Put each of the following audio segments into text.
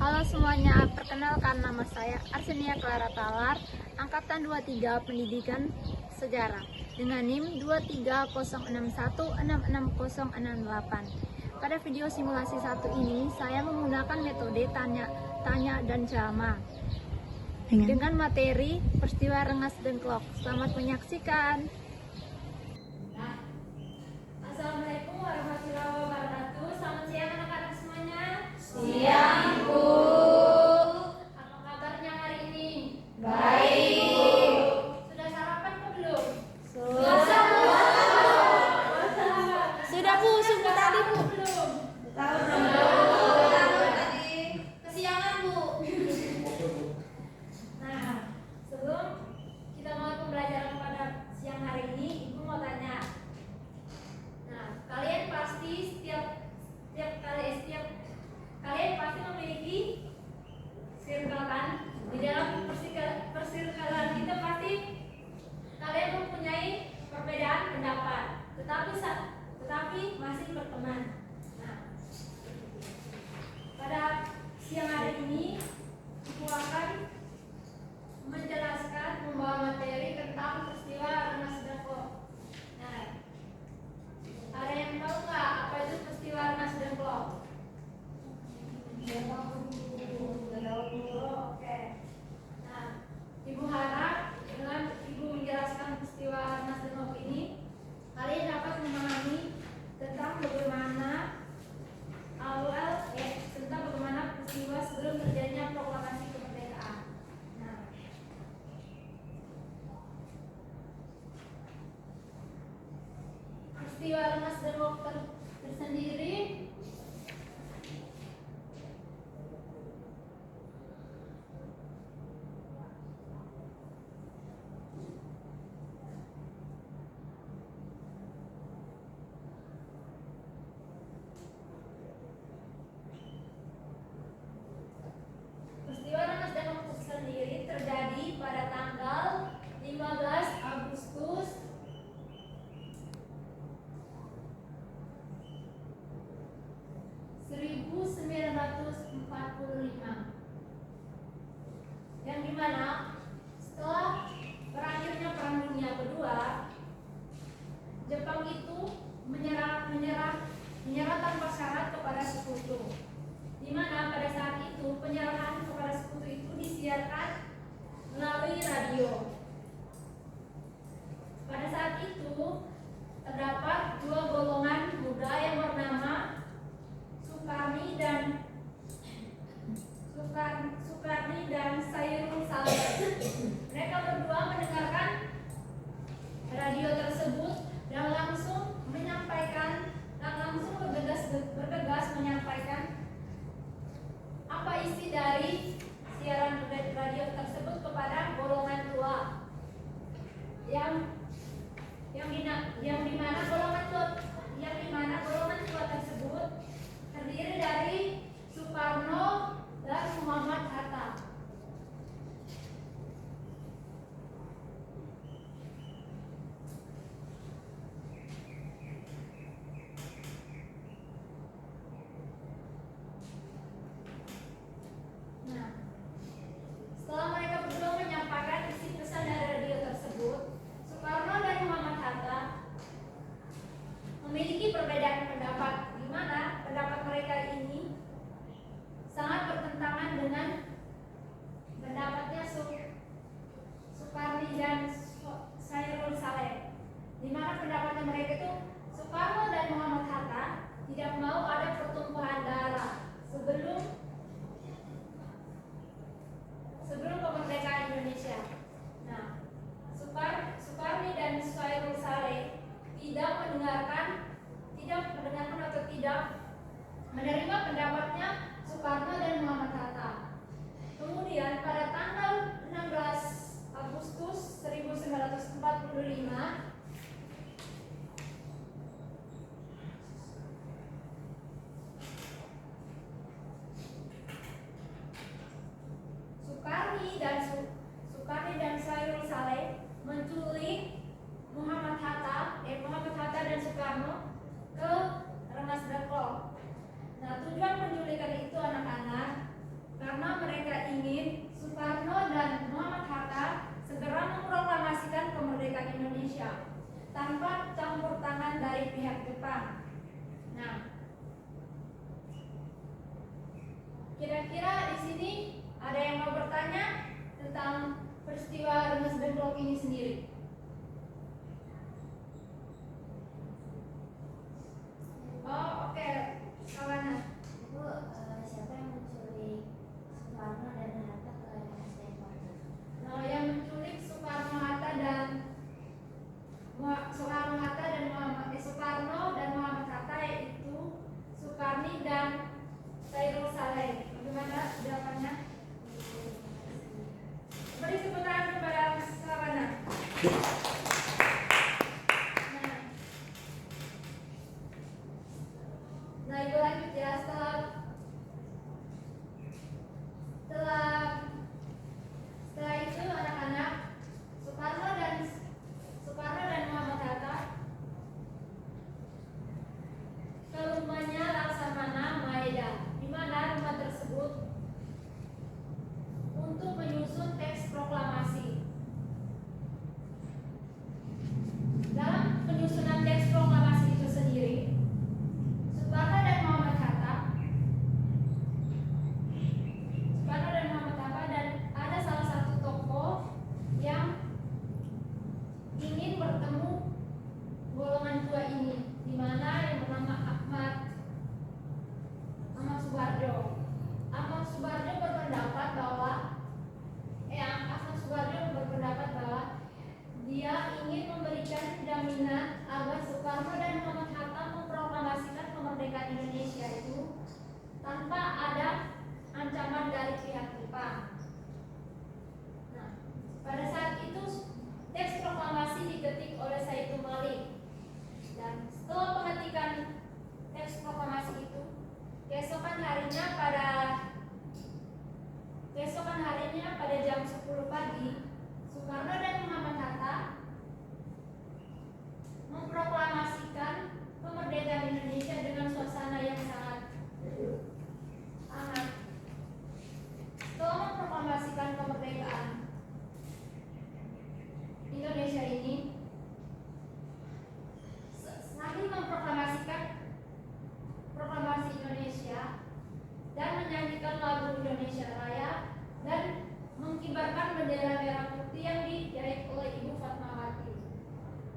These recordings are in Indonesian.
Halo semuanya, perkenalkan nama saya Arsenia Clara Talar, Angkatan 23 Pendidikan Sejarah dengan NIM 23061666068. Pada video simulasi 1 ini, saya menggunakan metode tanya dan jawab dengan materi peristiwa Rengas Dengklok. Selamat menyaksikan. Assalamualaikum warahmatullahi wabarakatuh. Selamat siang anak-anak semuanya. Siang, Bu. Apa kabarnya hari ini? Baik. Sudah sarapan atau belum? Sudah, Bu. Subuh tadi, Bu. Belum. Tahu belum? Tadi. Kesiangan, Bu. Nah, sebelum kita mulai pembelajaran pada siang hari ini, Ibu mau tanya. Nah, kalian pasti kalian pasti memiliki circle kan? Di dalam persirkelan itu pasti kalian mempunyai perbedaan pendapat, tetapi masih berteman. Nah, pada siang hari ini Ibu akan membawa materi tentang peristiwa Rengas Dengklok. Nah, ada yang tahu nggak apa itu peristiwa Rengas Dengklok? Oke. Nah, Ibu harap dengan Ibu menjelaskan peristiwa Rengas Dengklok ini, kalian dapat memahami tentang bagaimana peristiwa sebelum terjadinya proklamasi kemerdekaan. Nah, peristiwa Rengas Dengklok tersendiri terjadi pada tanggal 15 Agustus 1945, yang dimana setelah berakhirnya Perang Dunia Kedua, Jepang itu menyerah tanpa syarat kepada Sekutu, di mana pada saat itu penyerahan kepada Sekutu itu disiarkan melalui radio. Pada saat itu terdapat dua golongan muda yang bernama Sukarni dan Sairul Salim. Kira-kira di sini ada yang mau bertanya tentang peristiwa Rengas Dengklok ini sendiri? Oh, oke. Kawana. Ibu, siapa yang menculik Soekarno dan Hatta ke Rengas Dengklok? Nah, yang menculik Soekarno-Hatta dan Muhammad Hatta yaitu Soekarni dan Khairul Saleh. Bagaimana jawabannya? Beri tepuk tangan kepada Kawana. Nah, ibu lanjut ya. Setelah itu anak-anak Soekarno dan Muhammad Hatta ke rumahnya Laksamana Maeda, di mana rumah tersebut untuk menyusun teks proklamasi. Dalam penyusunan teks proklamasi itu sendiri, Soekarno dan Muhammad Hatta dan ada salah satu tokoh yang ingin bertemu golongan tua ini, di mana yang bernama Ahmad Subarjo. Ahmad Subarjo berpendapat bahwa dia ingin memberikan jaminan agar Soekarno dan Muhammad Hatta memproklamasikan kemerdekaan Indonesia itu tanpa ada ancaman dari pihak Jepang. Nah, pada saat itu teks proklamasi diketik oleh Saiful Malik, dan setelah pengetikan teks proklamasi itu, keesokan harinya pada jam 10 pagi, Soekarno dan Muhammad Hatta memproklamasikan kemerdekaan Indonesia dengan suasana yang sangat hangat. Setelah memproklamasikan kemerdekaan Indonesia ini, sambil memproklamasikan proklamasi Indonesia dan menyanyikan lagu Indonesia Raya dan mengibarkan bendera merah putih yang dijahit oleh Ibu Fatmawati.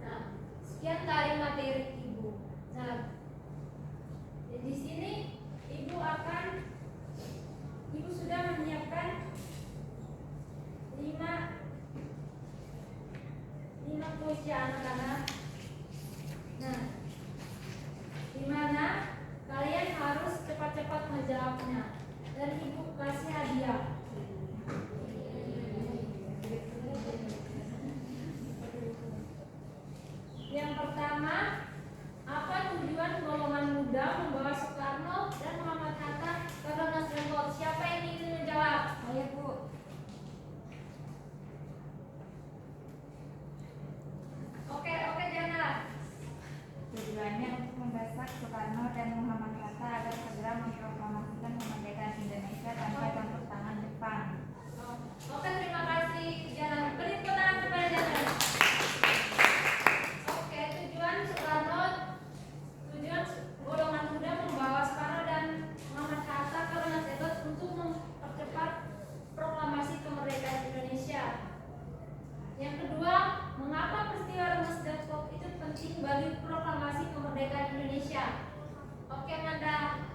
Nah, sekian tadi materi Ibu. Nah, di sini Ibu sudah menyiapkan 5 puisi anak-anak. Nah, di mana kalian harus cepat-cepat menjawabnya, dan Ibu kasih hadiah. Yang pertama, apa tujuan golongan muda membawa Soekarno dan Muhammad Hatta ke Rengas Dengklok? Siapa yang ingin menjawab? Ayo, Bu. Oke, Jana. Tujuannya untuk mendesak Soekarno dan Muhammad Hatta agar segera memproklamasikan kemerdekaan Indonesia tanpa campur tangan Jepang. Oke, terima kasih Jana. Beri tepuk tangan kepada Jana. Oke, tujuan golongan muda membawa Soekarno dan Muhammad Hatta ke Rengas Dengklok untuk mempercepat proklamasi kemerdekaan Indonesia. Yang kedua, mengapa peristiwa Rengas Dengklok itu penting bagi proklamasi kemerdekaan Indonesia? Oke, Nanda.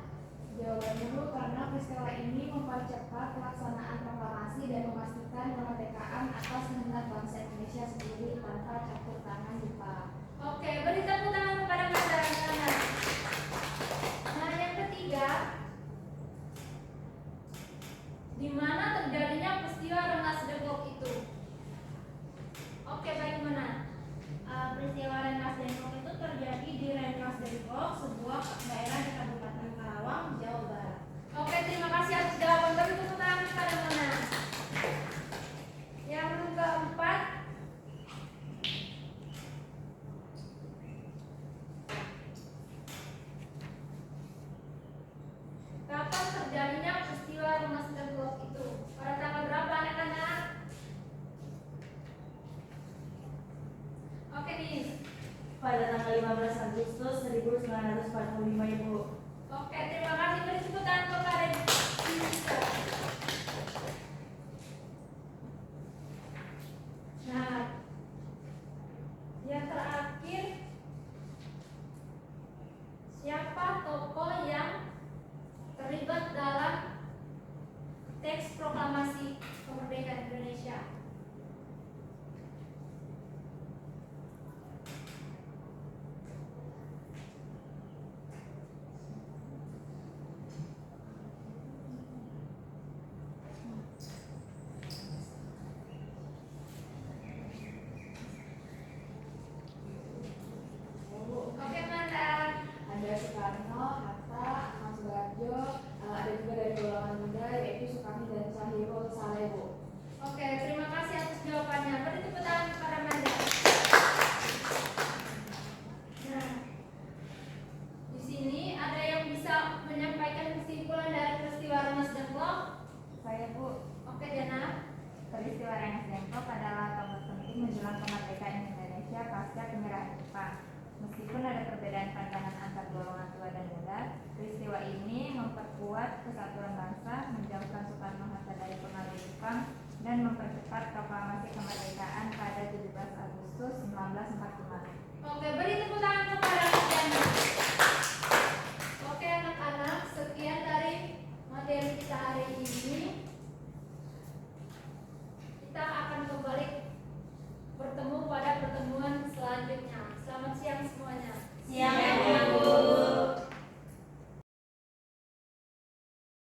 Jawabannya, Bu, karena peristiwa ini mempercepat pelaksanaan proklamasi dan memastikan kemerdekaan atas kehendak bangsa Indonesia sendiri tanpa campur tangan Jepang. Oke, beri tepuk tangan kepada Nanda. Nah, yang ketiga, di mana terjadinya peristiwa Rengas Dengklok itu? Oke, bagaimana? Peristiwa Rengas Dengklok itu terjadi di Rengas Dengklok, sebuah daerah di Kabupaten Karawang, Jawa Barat. Oke, terima kasih atas jawaban. Beri tepuk tangan kepada Mona. Yang keempat, kapan terjadinya peristiwa Rengas Dengklok itu? Pada tanggal berapa, anak-anak? Oke, nih. Pada tanggal 15 Agustus 1945, Ibu. Oke, terima kasih. Beri tepuk tangan kepada Nurul Salebo. Oke, terima kasih atas jawabannya. Beri tepuk tangan kepada Manda. Nah, di sini ada yang bisa menyampaikan kesimpulan dari peristiwa Rengas Dengklok? Saya, Bu. Oke, Diana. Peristiwa Rengas Dengklok adalah tokoh penting menjelang kemerdekaan Indonesia pasca penyerahan Jepang. Meskipun ada perbedaan pandangan antar golongan tua dan muda, peristiwa ini memperkuat kesatuan bangsa, menjauhkan Soekarno-Hatta dari pengaruh Jepang, dan mempercepat proklamasi kemerdekaan pada 17 Agustus 1945. Oke, beri tepuk tangan